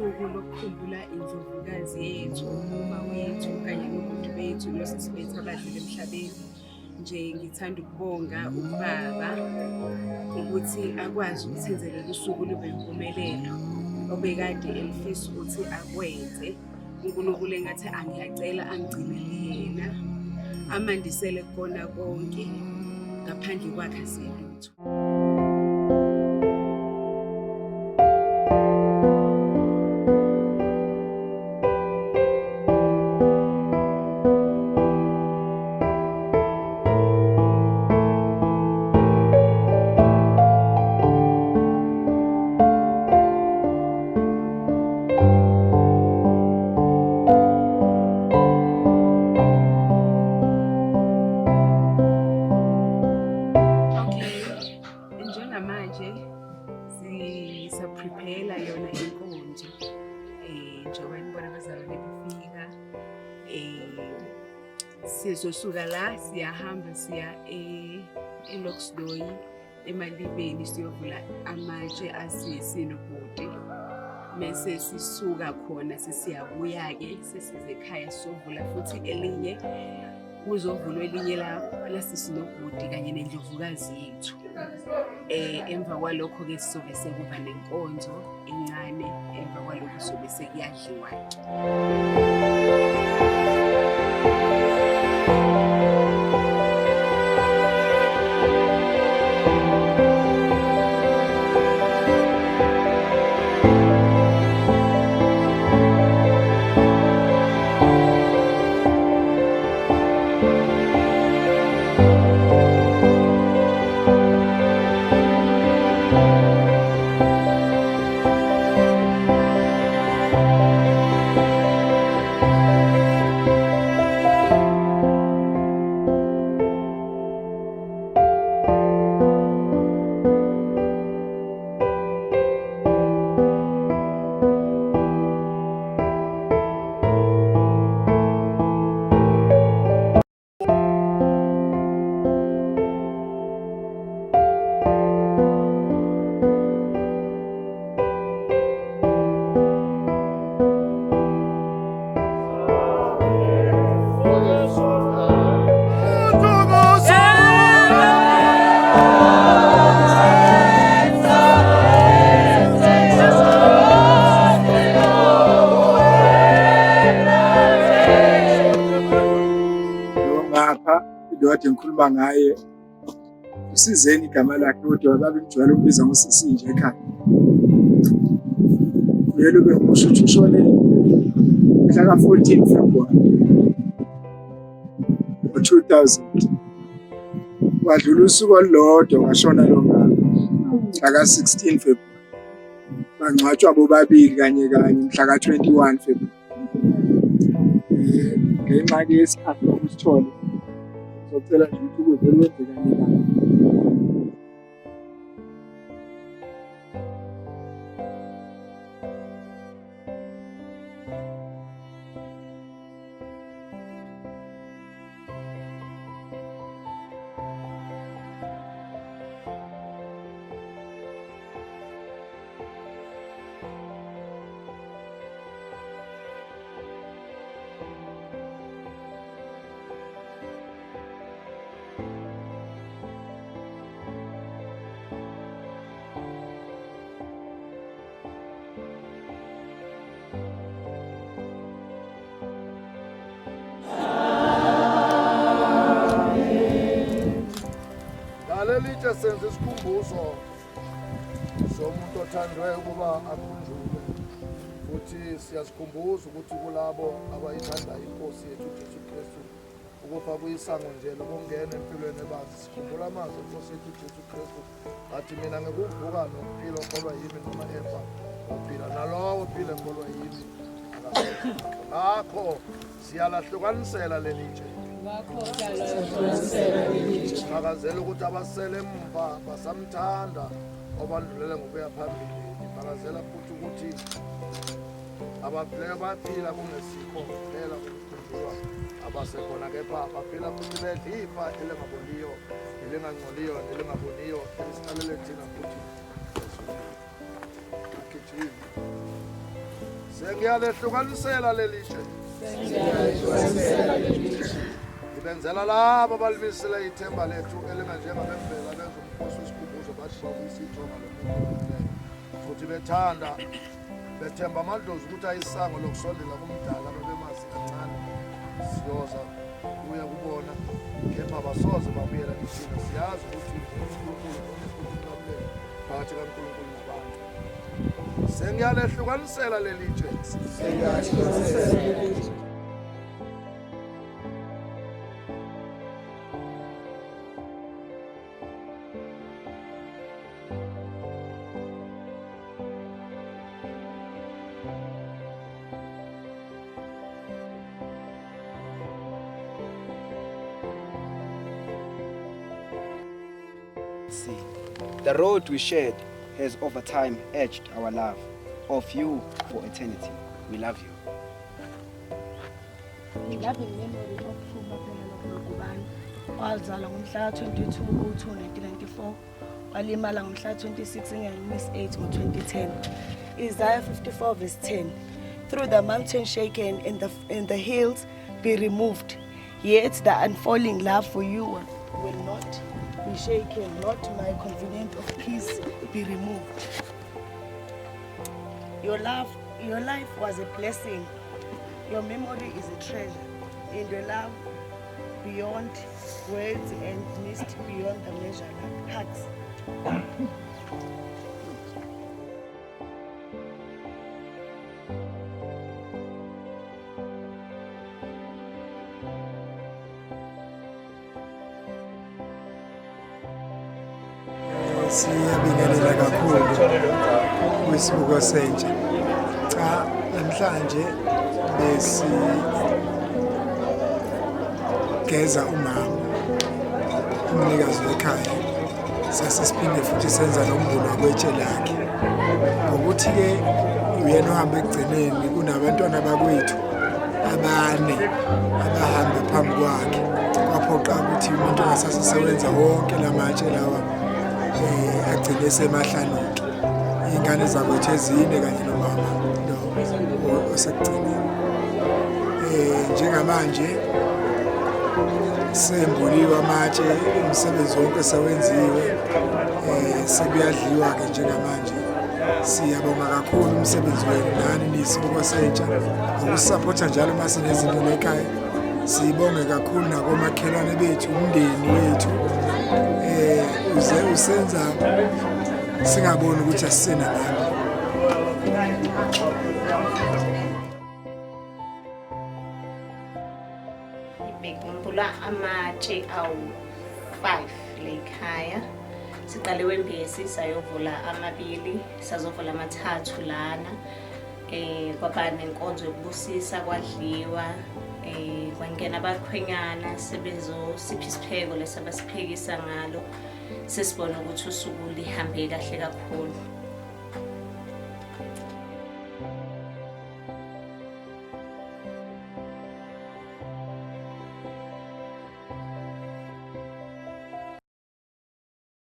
usuku lokukhumbula indlovukazi yethu, umama wethu kanye nobhuti bethu nosisi bethu abadlule emhlabeni. Nje ngithanda ukubonga ubaba ukuthi akwazi ukuthi enze lolu suku lube yimpumelelo obekade elifisa ukuthi akwenze. uNkulunkulu engathi angiyacela angigcinele yena, amandisele kukona konke, ngaphandle kwakhe aselutho. Njengamanje sisaprepare yona inkonzo njengoba nibona abazalwane befika, sizosuka la siyahamba siya eLocksdorp eMalibeni siyovula amatshe asisi nobhuti. Mese sisuka khona sesiyabuya-ke sesize ekhaya sovula futhi elinye, kuzovulwa elinye lasisi nobhuti kanye nendlovukazi yethu. Emva kwalokho-ke sizobe sekuba nenkonzo encane, emva kwalokho sobe sekuyadliwa-ke. Kade ngikhuluma ngaye uSizeni igama lakhe, kodwa babemjwayele ukubiza ngosisi nje ekhaya. Uyele ube ngisho ukuthi ushone mhla ka-14 February 2000. Kwadlula usuku olulodwa washona lo mama mhla ka-16 February. Bangcwatshwa bobabili kanye mhla ka-21 February. Ngenxa yesikhathi sokusithola ngicela nje ukuthi ukuze kwenze kanye. Lelitshe senze isikhumbuzo somuntu othandwe ukuba akhunjulwe, futhi siyasikhumbuza ukuthi kulabo abayithanda inkosi yethu uJesu Kristu ukufa kuyisango nje lokungena empilweni bazi. Sikhumbula amazwi enkosi yethu uJesu Kristu athi, mina ngikuvuka nokuphila, okholwa yimi noma efa uphila, nalowo ophila ekholwa yimi akasekho. Ngakho siyalahlukanisela lelitshe, fakazela ukuthi abasele emva basamthanda obandlulele ngokuya phambili. Fakazela futhi ukuthi abaphile baphila kunesikho kuphela ukukhunjulwa abasekhona, kepha baphila futhi bedla ifa elingaboliyo, elingangcoliyo, nelingaboniyo, elisalele thina futhi. Sengiyalehlukanisela lelitshe. Ngibenzela labo abalimisele ithemba lethu elinganjengamemvela benza umkhosi wesikhumbuzo bathi babuyisa ithonga lomuntu futhi bethemba amadlozi ukuthi ayisango lokusondela kumdala babemazi kancane siyoza kuya kubona kepha basoze babuyela kithina siyazi ukuthi uNkulunkulu onephuthulamlelo phakathi kaNkulunkulu nabantu. Sengiyalehlukanisela lelitshe. The road we shared has over time etched our love of you for eternity. We love you. Ngilapha ngememory okuphuma phela lokuGubani owazalwa ngomhla ka-22 ku-2 1994 walimala ngomhla ka-26 enyangeni 8 ngo-2010. Isaiah 54 verse 10. Through the mountain shaken and the hills be removed, yet the unfailing love for you will not be shaken, not my covenant of peace be removed. Your life was a blessing. Your memory is a treasure. And your love beyond words and missed beyond the measure like hugs. Siyabingelela kakhulu kwisibuko sentsha. Cha, namhlanje besigeza umama umnikazi wekhaya. Sasisiphinde futhi senza nombulo wakwetshe lakhe. Ngokuthi-ke uyena ohamba ekugcineni kunabantwana bakwethu abane abahambe phambi kwakhe. Kwaphoqa ukuthi umuntu ongasasebenza wonke lamatshe lawa agcine semahlanuki. Ingane zakwethu ezine kanye nomama osekugcineni. Njengamanje sembuliwe amatshe, umsebenzi wonke sewenziwe, sekuyadliwa-ke njengamanje. Siyabonga kakhulu umsebenzi wenu nani niyisibuko sentsha ngokusaphotha njalo uma sinezinto ekhaya. Sibonge kakhulu nakomakhelwane bethu, umndeni wethu. Uze usenza singaboni ukuthi asisena nani. Ngikhumbula amatshe awu-5 lekhaya. Siqale wembesi sayovula amabili, sazovula amathathu lana. Kwaba nenkonzo yokubusisa kwadliwa. Kwangena abakhwenyana sebezosipha isipheko lesabasiphekisa ngalo. Sesibona ukuthi usuku lihambe kahle kakhulu.